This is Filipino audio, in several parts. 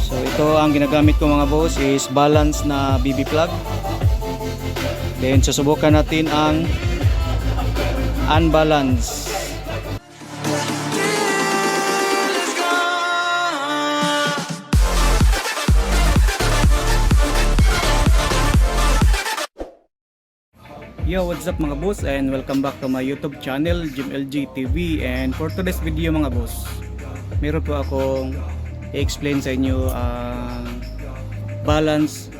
So ito ang ginagamit ko mga boss is balance na BB plug. Then susubukan natin ang unbalance. Yo, what's up mga boss, and welcome back to my YouTube channel, JimLG TV. And for today's video mga boss, meron po akong i-explain sa inyo ang balance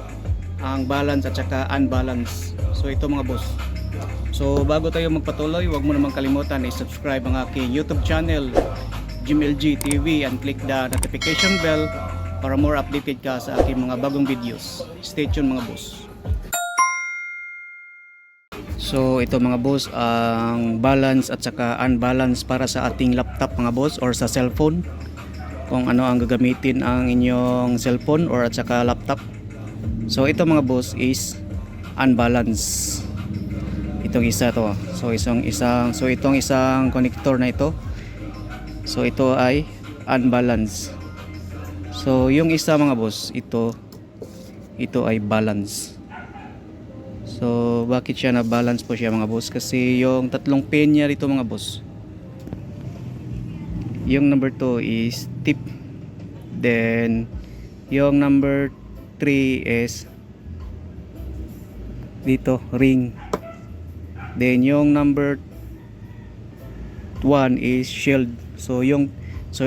at saka unbalance. So ito mga boss, so bago tayo magpatuloy, huwag mo namang kalimutan i-subscribe ang aking YouTube channel, JimLG TV, and click the notification bell para more updated ka sa aking mga bagong videos. Stay tuned mga boss. So ito mga boss, ang balance at saka unbalance para sa ating laptop mga boss, or sa cellphone, kung ano ang gagamitin ang inyong cellphone or at saka laptop. So ito mga boss is unbalance. Itong isa to. So itong isang connector na ito. So ito ay unbalance. So yung isa mga boss, ito ay balance. So bakit siya na balance po siya mga boss? Kasi yung tatlong pin niya dito mga boss, yung number 2 is tip, then yung number 3 is dito ring, then yung number 1 is shield. So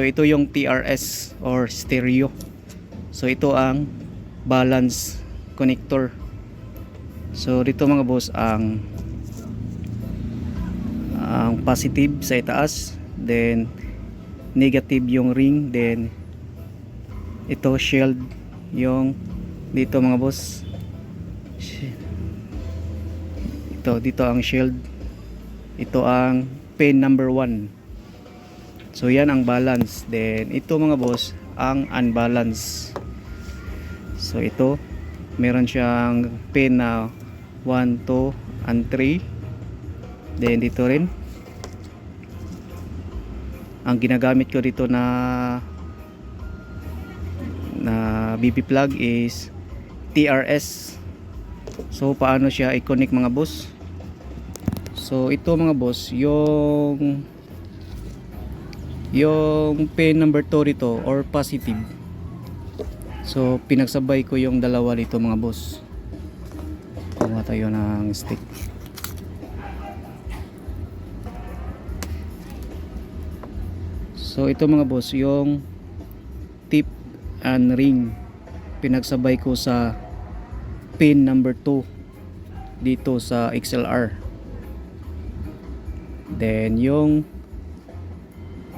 ito yung TRS or stereo. So ito ang balance connector. So dito mga boss ang positive sa itaas, then negative yung ring, then ito shield yung dito mga boss. Dito ang shield, ito ang pin number 1. So yan ang balance. Then ito mga boss ang unbalance. So ito meron siyang pin na 1, 2, and 3. Then dito rin ang ginagamit ko dito na BB plug is TRS. So paano siya i-connect mga boss? So ito mga boss, yung pin number 2 dito or positive. So pinagsabay ko yung dalawa dito mga boss. Kuha tayo ng stick. So ito mga boss, yung tip and ring pinagsabay ko sa pin number 2 dito sa XLR. Then yung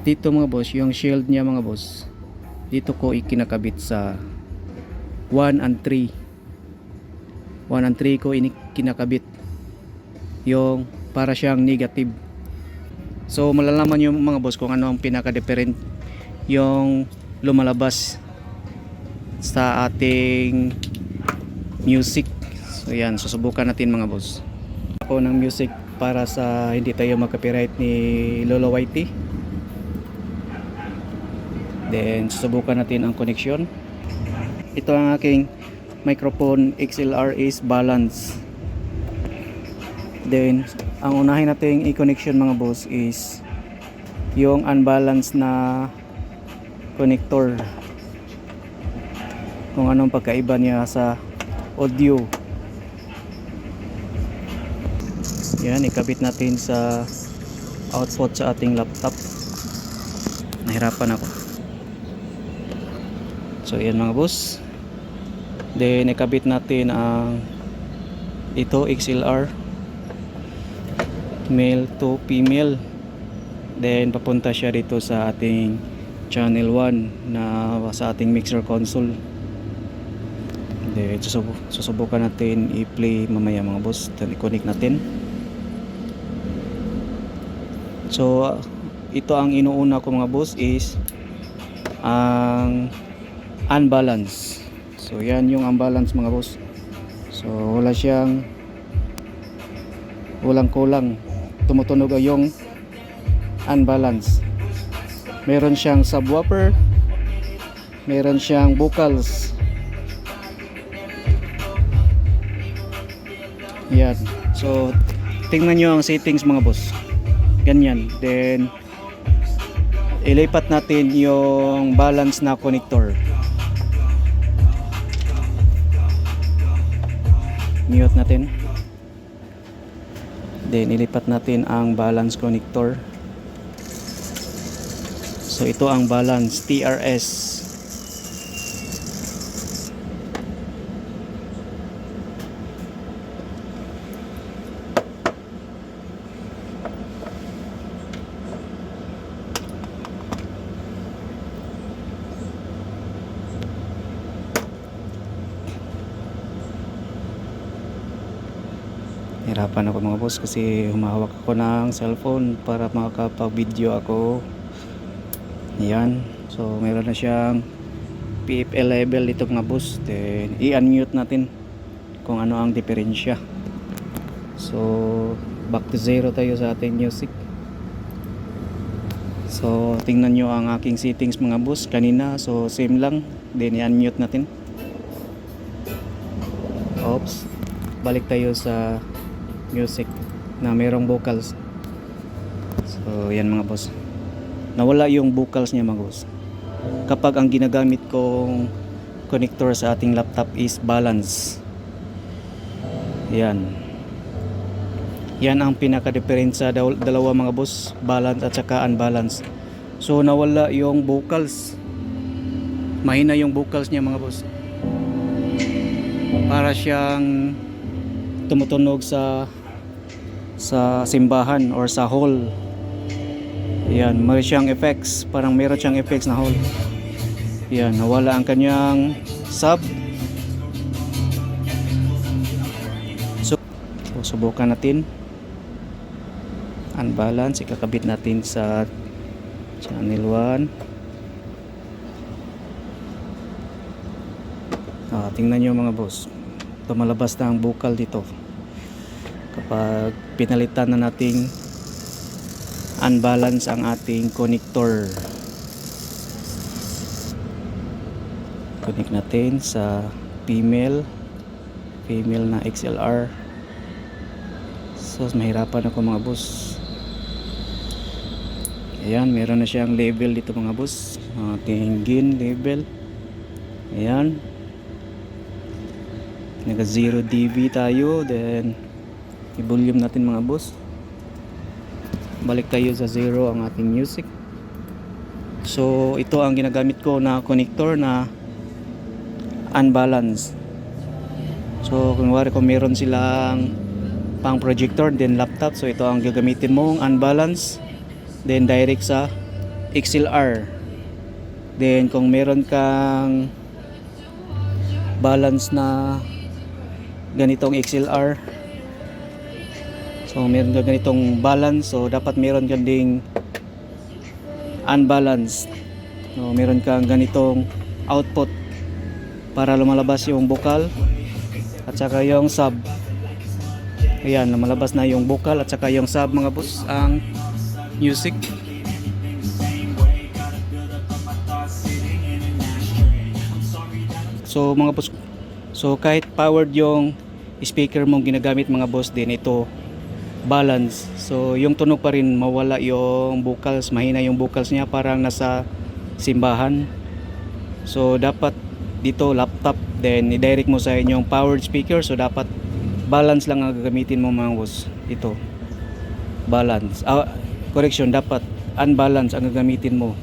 dito mga boss, yung shield niya mga boss, dito ko ikinakabit sa 1 and 3. 1 and 3 ko kinakabit yung para siyang negative. So malalaman nyo mga boss kung ano ang pinaka-different yung lumalabas sa ating music. So yan, susubukan natin mga boss. Ako ng music para sa hindi tayo mag-copyright ni Lolo Whitey. Then susubukan natin ang connection. Ito ang aking microphone XLR is balance. Then ang unahin nating i-connection mga boss is yung unbalanced na connector, kung anong pagkaiba niya sa audio. Yan, ikabit natin sa output sa ating laptop. Nahirapan ako. So yan mga boss. Then ikabit natin ang ito XLR male to female. Then papunta siya dito sa ating channel 1 na sa ating mixer console. Then susubukan natin i-play mamaya mga boss. Then i-connect natin. So ito ang inuuna ko mga boss is ang unbalance. So yan yung unbalance mga boss. So walang kulang, tumutunog yung unbalance. Meron siyang subwoofer, meron siyang vocals. Yan. So tingnan nyo ang settings mga boss. Ganyan. Then ilipat natin yung balance na connector. Mute natin. Then ilipat natin ang balance connector. So ito ang balance TRS. Hirapan ako mga boss kasi humahawak ako ng cellphone para makakapag-video ako. Yan. So meron na siyang PFL level dito mga boss. Then i-unmute natin kung ano ang diferensya. So back to zero tayo sa ating music. So tingnan nyo ang aking settings mga boss kanina. So same lang. Then i-unmute natin. Oops. Balik tayo sa music na mayroong vocals. So yan mga boss, nawala yung vocals niya mga boss kapag ang ginagamit kong connector sa ating laptop is balance. Yan ang pinaka difference sa dalawa mga boss, balance at saka unbalance. So nawala yung vocals, mahina yung vocals niya mga boss, para siyang tumutunog sa simbahan or sa hall. Yan, may siyang effects, parang meron siyang effects na hall. Yan, nawala ang kanyang sub. So subukan natin unbalance, ikakabit natin sa channel 1. Tingnan nyo mga boss, tumalabas na ang vocal dito kapag pinalitan na nating unbalance ang ating connector. Connect natin sa female na XLR. So mahirapan ako mga boss. Ayan, meron na siyang level dito mga boss, ating gain level. Ayan, naka 0 dB tayo. Then i-volume natin mga boss, balik tayo sa 0 ang ating music. So ito ang ginagamit ko na connector na unbalance. So kung meron silang pang projector then laptop, so ito ang gagamitin mong unbalance, then direct sa XLR. Then kung meron kang balance na ganitong XLR, so meron ka ganitong balance, so dapat meron ka ding unbalanced. So meron kang ganitong output para lumalabas yung vocal at saka yung sub. Ayan, lumalabas na yung vocal at saka yung sub mga boss ang music. So mga boss, so kahit powered yung speaker mong ginagamit mga boss, din ito balance. So yung tunog pa rin, mawala yung vocals, mahina yung vocals niya, parang nasa simbahan. So dapat dito laptop, then i-direct mo sa inyong powered speaker. So dapat balance lang ang gagamitin mo mga boss. Ito balance, correction, dapat unbalance ang gagamitin mo.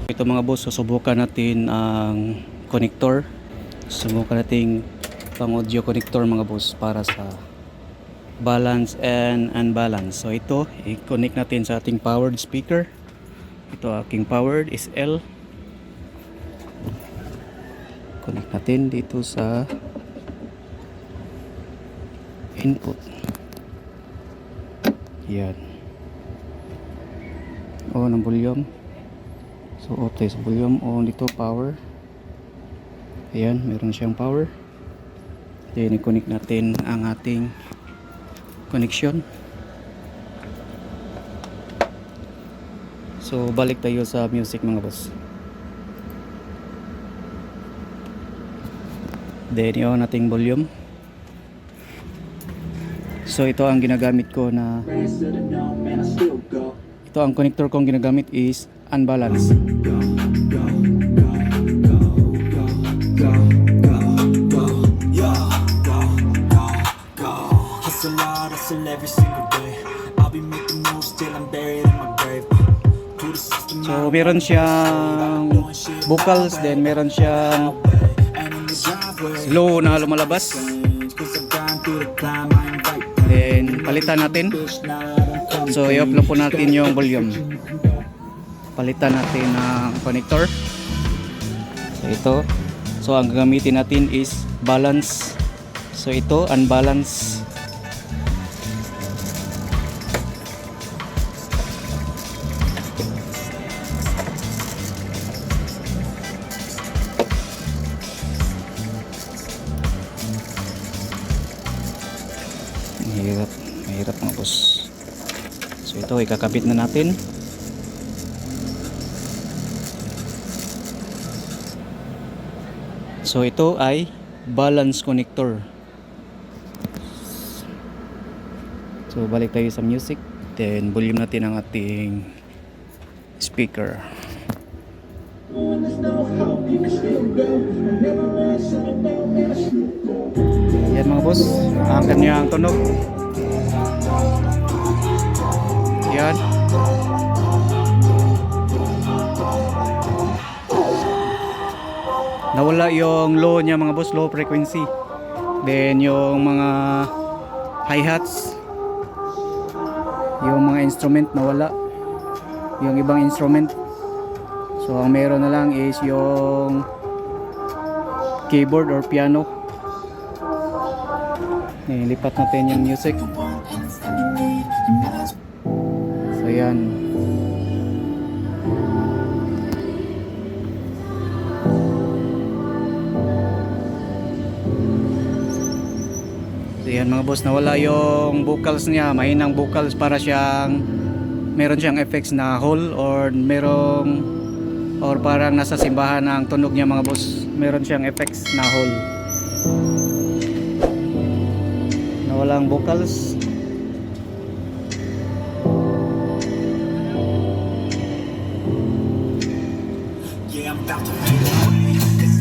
Ito mga boss, susubukan natin ang connector. Subukan natin pang audio connector mga boss para sa balance and unbalance. So ito, i-connect natin sa ating powered speaker. Ito aking powered is L. Connect natin dito sa input. Yan. On ang volume. So off tayo sa volume. On dito power. Ayan, meron siyang power. Then i-connect natin ang ating connection. So balik tayo sa music mga boss. Then yung nating volume. So ito ang ginagamit ko na, ito ang connector kong ginagamit is unbalanced. Hustle hard, hustle every single day. I'll be making moves till I'm buried in my grave. To the system, So meron siyang vocals, then meron siyang and in the driveway. slow na lumalabas. Cause I've gone through the climb, I invite them. Then palitan natin. Bitch, now I don't come. So i-upload po natin yung volume. Palitan natin ng connector. So ito. So ang gagamitin natin is balance. So ito unbalance. Mahirap mga boss. So ito ikakabit na natin. So ito ay balance connector. So balik tayo sa music. Then volume natin ang ating speaker. Yan mga boss, ang kanyang tunog. Yan. Nawala yung low niya mga boss, low frequency. Then yung mga hi-hats, yung mga instrument nawala. Yung ibang instrument. So ang meron na lang is yung keyboard or piano. Lipat natin yung music. So yan. So yan mga boss, nawala yung vocals niya. Mahinang vocals, para siyang meron siyang effects na hole, or merong, or parang nasa simbahan ang tunog niya mga boss. Meron siyang effects na hole. Walang vocals.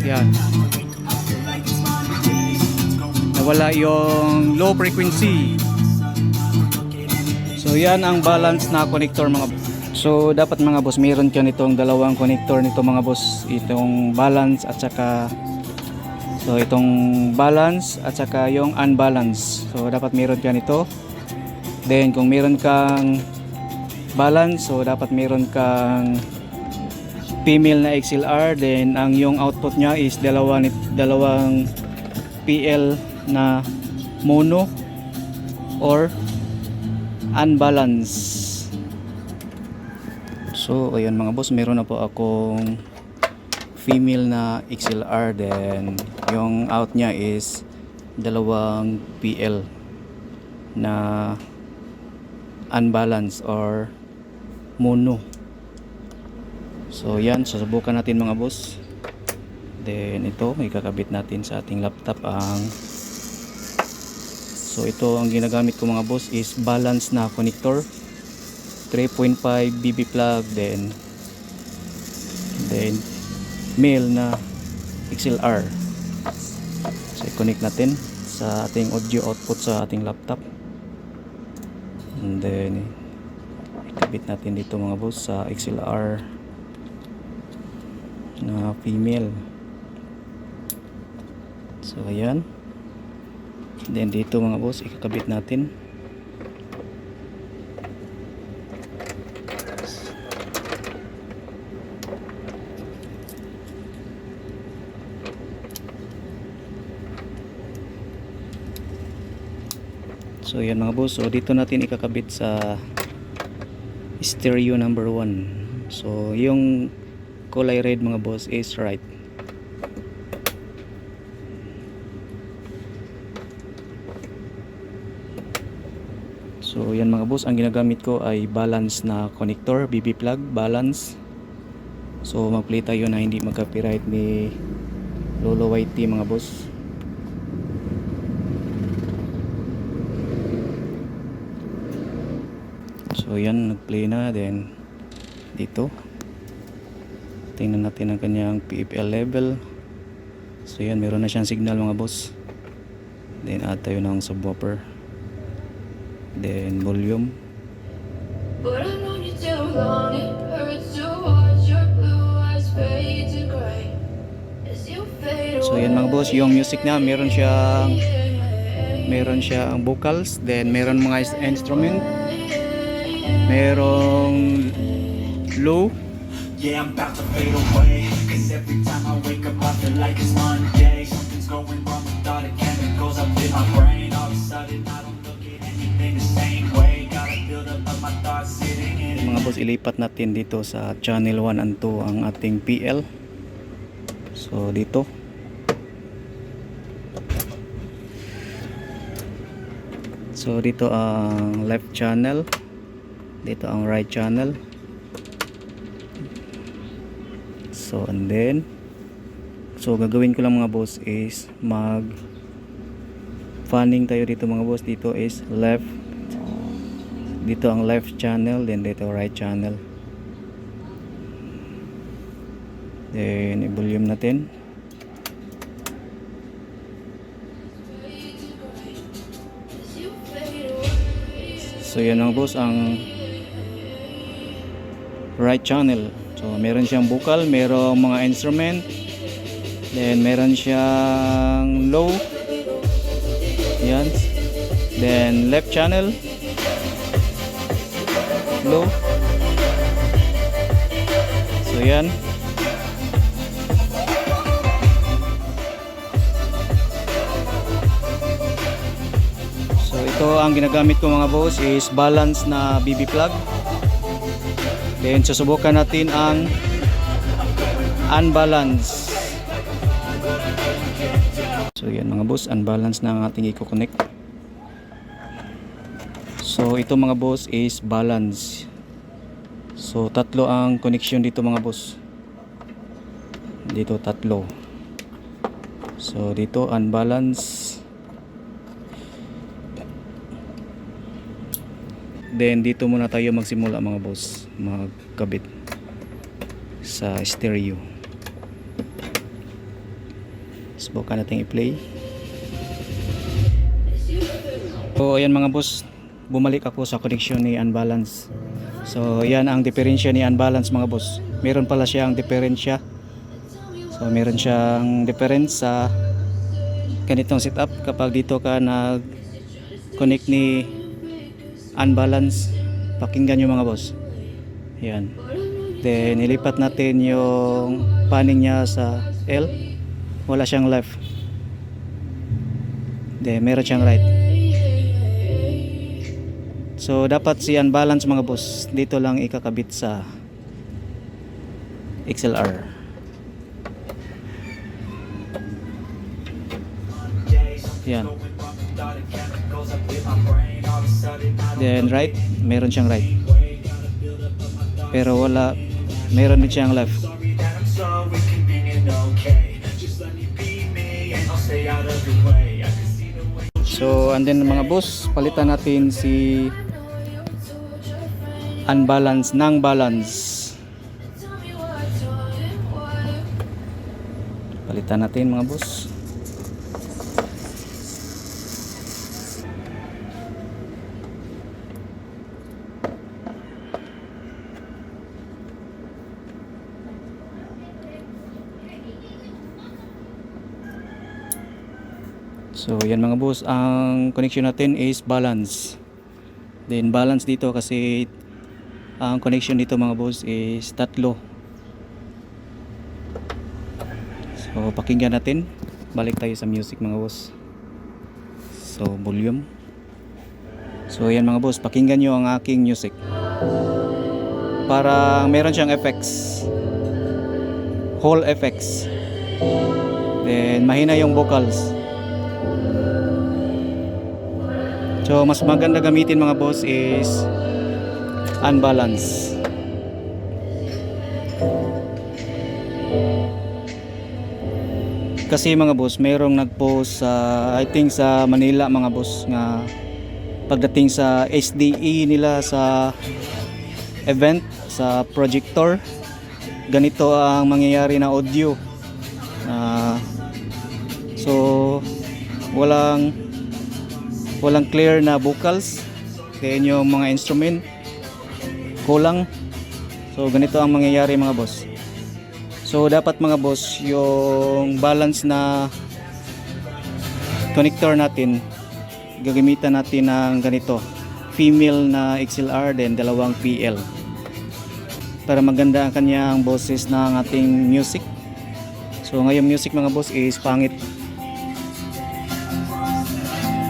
Yan. Nawala yung low frequency. So yan ang balance na connector mga boss. So dapat mga boss, meron ka nitong dalawang connector nito mga boss. Itong balance at saka, so itong balance at saka yung unbalance. So dapat meron ka nito. Then kung meron kang balance, so dapat meron kang female na XLR. Then ang yung output niya is dalawang PL na mono or unbalance. So ayan mga boss, meron na po akong female na XLR. Then yung out niya is dalawang PL na unbalance or mono. So yan, susubukan natin mga boss. Then ito ikakabit natin sa ating laptop. So ito ang ginagamit ko mga boss is balance na connector, 3.5 BB plug, then male na XLR. So i-connect natin sa ating audio output sa ating laptop, and then ikabit natin dito mga boss sa XLR na female. So ayan, then dito mga boss ikakabit natin. So yan mga boss, so dito natin ikakabit sa stereo number 1. So yung kulay red mga boss is right. So yan mga boss, ang ginagamit ko ay balance na connector, BB plug, balance. So mag-play tayo na hindi mag-copyright ni Lolo YT mga boss. So yan, nag-play na. Then dito tingnan natin ang kanyang PFL level. So yan, meron na siyang signal mga boss. Then add tayo ng subwoofer. Then volume. But I've known you too long, it hurts to watch your blue eyes fade to gray as you fade So yan mga boss, yung music na meron siyang vocals, then meron mga instrument, merong low. Yeah, I'm about to fade away. Cause every time I wake up I feel like it's Monday. Something's going wrong with all the chemicals up in my brain. All of a sudden I don't look at anything the same way. Gotta build up of my thoughts sitting in Mga boss, ilipat natin dito sa channel 1 and 2 ang ating PL. So dito ang left channel, dito ang right channel. So and then gagawin ko lang mga boss is mag fanning tayo dito mga boss. Dito is left, dito ang left channel, then dito right channel. Then i-volume natin. So yan ang boss, ang right channel. So meron siyang vocal, merong mga instrument, then meron siyang low. Yan. Then left channel, low. So yan. So ito ang ginagamit ko mga boss is balance na BB plug. Then susubukan natin ang unbalance. So yan mga boss, unbalance na ang ating i-connect. So ito mga boss is balance. So tatlo ang connection dito mga boss. Dito tatlo. So dito unbalance. Then dito muna tayo magsimula mga boss, magkabit sa stereo. Subukan natin i-play. So ayan mga boss, bumalik ako sa connection ni unbalance. So yan ang diferensya ni unbalance mga boss. Meron pala siyang diferensya. So meron siyang difference sa ganitong setup kapag dito ka nag-connect ni unbalance. Pakinggan nyo mga boss. Yan. Then ilipat natin yung panning niya sa L. Wala siyang left. Then meron siyang right. So dapat si unbalance mga boss dito lang ikakabit sa XLR. Yan. Then right, meron siyang right. Pero wala, meron din siyang left. So and then mga boss, palitan natin si unbalance ng balance. Palitan natin mga boss. So yan mga boss, ang connection natin is balance. Then balance dito kasi ang connection dito mga boss is tatlo. So pakinggan natin. Balik tayo sa music mga boss. So volume. So yan mga boss, pakinggan nyo ang aking music. Para meron siyang effects, whole effects. Then mahina yung vocals. So mas maganda gamitin mga boss is unbalance. Kasi mga boss, mayroong nagpost sa I think sa Manila mga boss nga pagdating sa SDE nila sa event, sa projector, ganito ang mangyayari na audio. So walang clear na vocals, then yung mga instrument kulang. So ganito ang mangyayari mga boss. So dapat mga boss, yung balance na connector natin, gagamitan natin ng ganito, female na XLR, then dalawang PL, para maganda ang kanyang boses ng ating music. So ngayong music mga boss is pangit,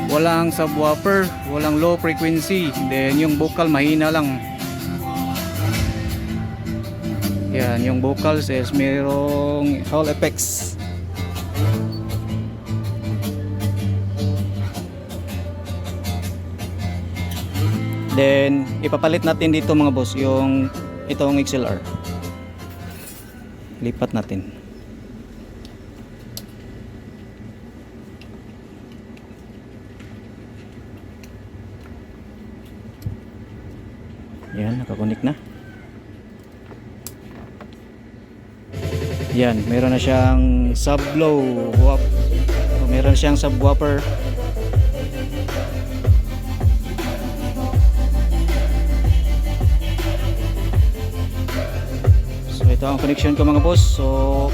walang subwoofer, walang low frequency, then yung vocal mahina lang. Yan, yung vocals is merong Hall effects. Then ipapalit natin dito mga boss yung itong XLR. Lipat natin. Yan, nakakonek na. Yan, meron na siyang sublow, meron siyang subwoofer. So ito ang connection ko mga boss. So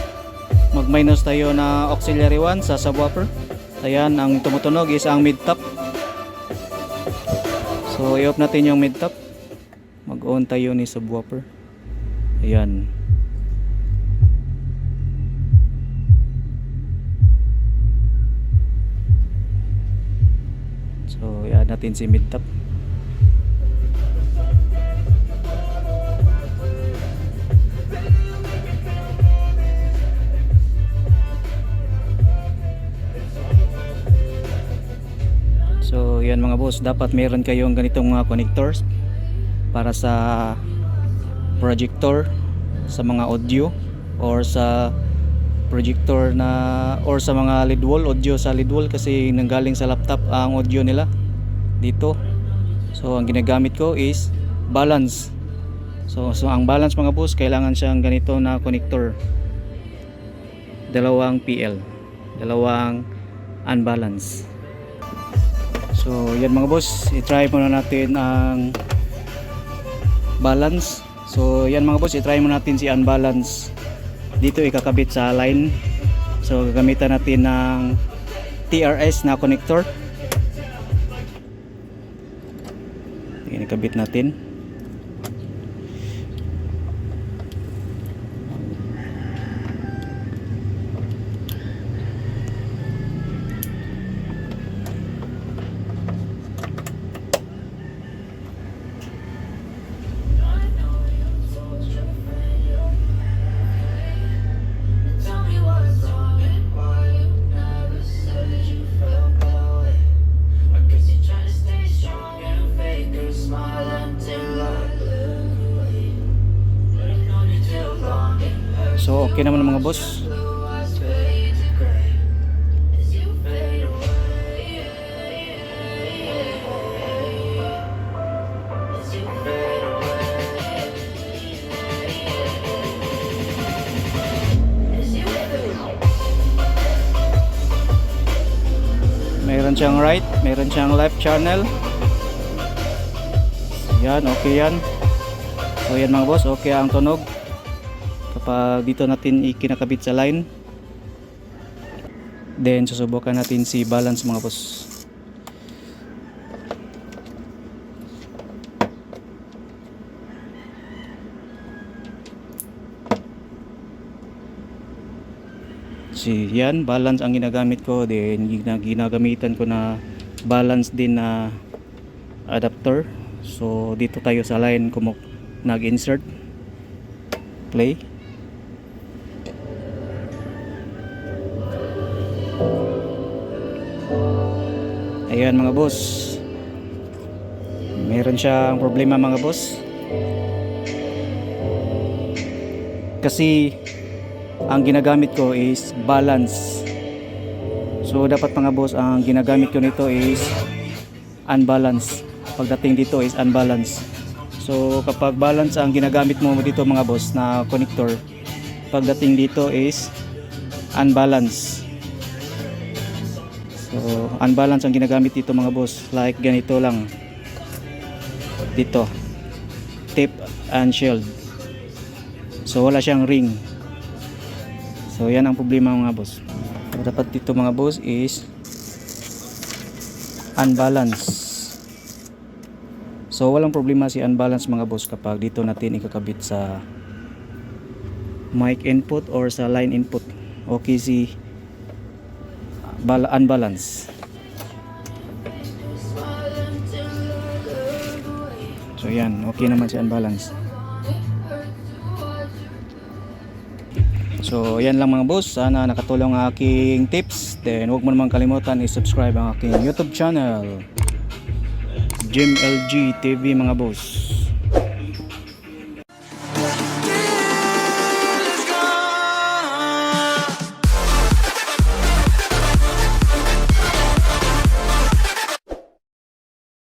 mag-minus tayo na auxiliary 1 sa subwoofer. Ayan, ang tumutunog is ang mid-top. So i-off natin yung mid-top. Mag-on tayo ni subwoofer. Ayan. So i-add natin si mid-top. So yan mga boss, dapat meron kayong ganitong mga connectors para sa projector, sa mga audio, or sa projector na, or sa mga lead wall, audio sa lead wall, kasi nanggaling sa laptop ang audio nila dito. So ang ginagamit ko is balance. So ang balance mga boss, kailangan siyang ganito na connector, dalawang PL, dalawang unbalance. So yan mga boss, i-try muna natin ang balance. So yan mga boss, i-try muna natin si unbalance. Dito ikakabit sa line. So gagamitan natin ng TRS na connector. Yan, ikabit natin. Tell me what's wrong and why you never said you felt that way. I guess you're trying to stay strong and fake a smile until I look away. But I've known you too long, it hurts. So okay naman mga boss. Blue eyes fade to gray as you fade away. As you fade away. As you fade away. Meron siyang right, meron siyang left channel. Yan, okay yan. So yan mga boss, okay ang tunog kapag dito natin ikinakabit sa line. Then susubukan natin si balance mga boss. Yan, balance ang ginagamit ko. Then ginagamitan ko na balance din na adapter. So dito tayo sa line nag-insert, play. Ayan mga boss, meron siyang problema mga boss, kasi ang ginagamit ko is balance. So dapat mga boss, ang ginagamit ko nito is unbalance. Pagdating dito is unbalance. So kapag balance ang ginagamit mo dito mga boss na connector, pagdating dito is unbalance. So unbalance ang ginagamit dito mga boss, like ganito lang dito, tip and shield. So wala siyang ring. So yan ang problema mga boss. So, dapat dito mga boss is unbalance. So walang problema si unbalance mga boss kapag dito natin ikakabit sa mic input or sa line input. Okay si unbalance. Smile until I look away. So yan, okay naman si unbalance. It hurts to watch you. So yan lang mga boss, sana nakatulong ang aking tips. Then huwag mo naman kalimutan i-subscribe ang aking YouTube channel, Jim LG TV mga boss.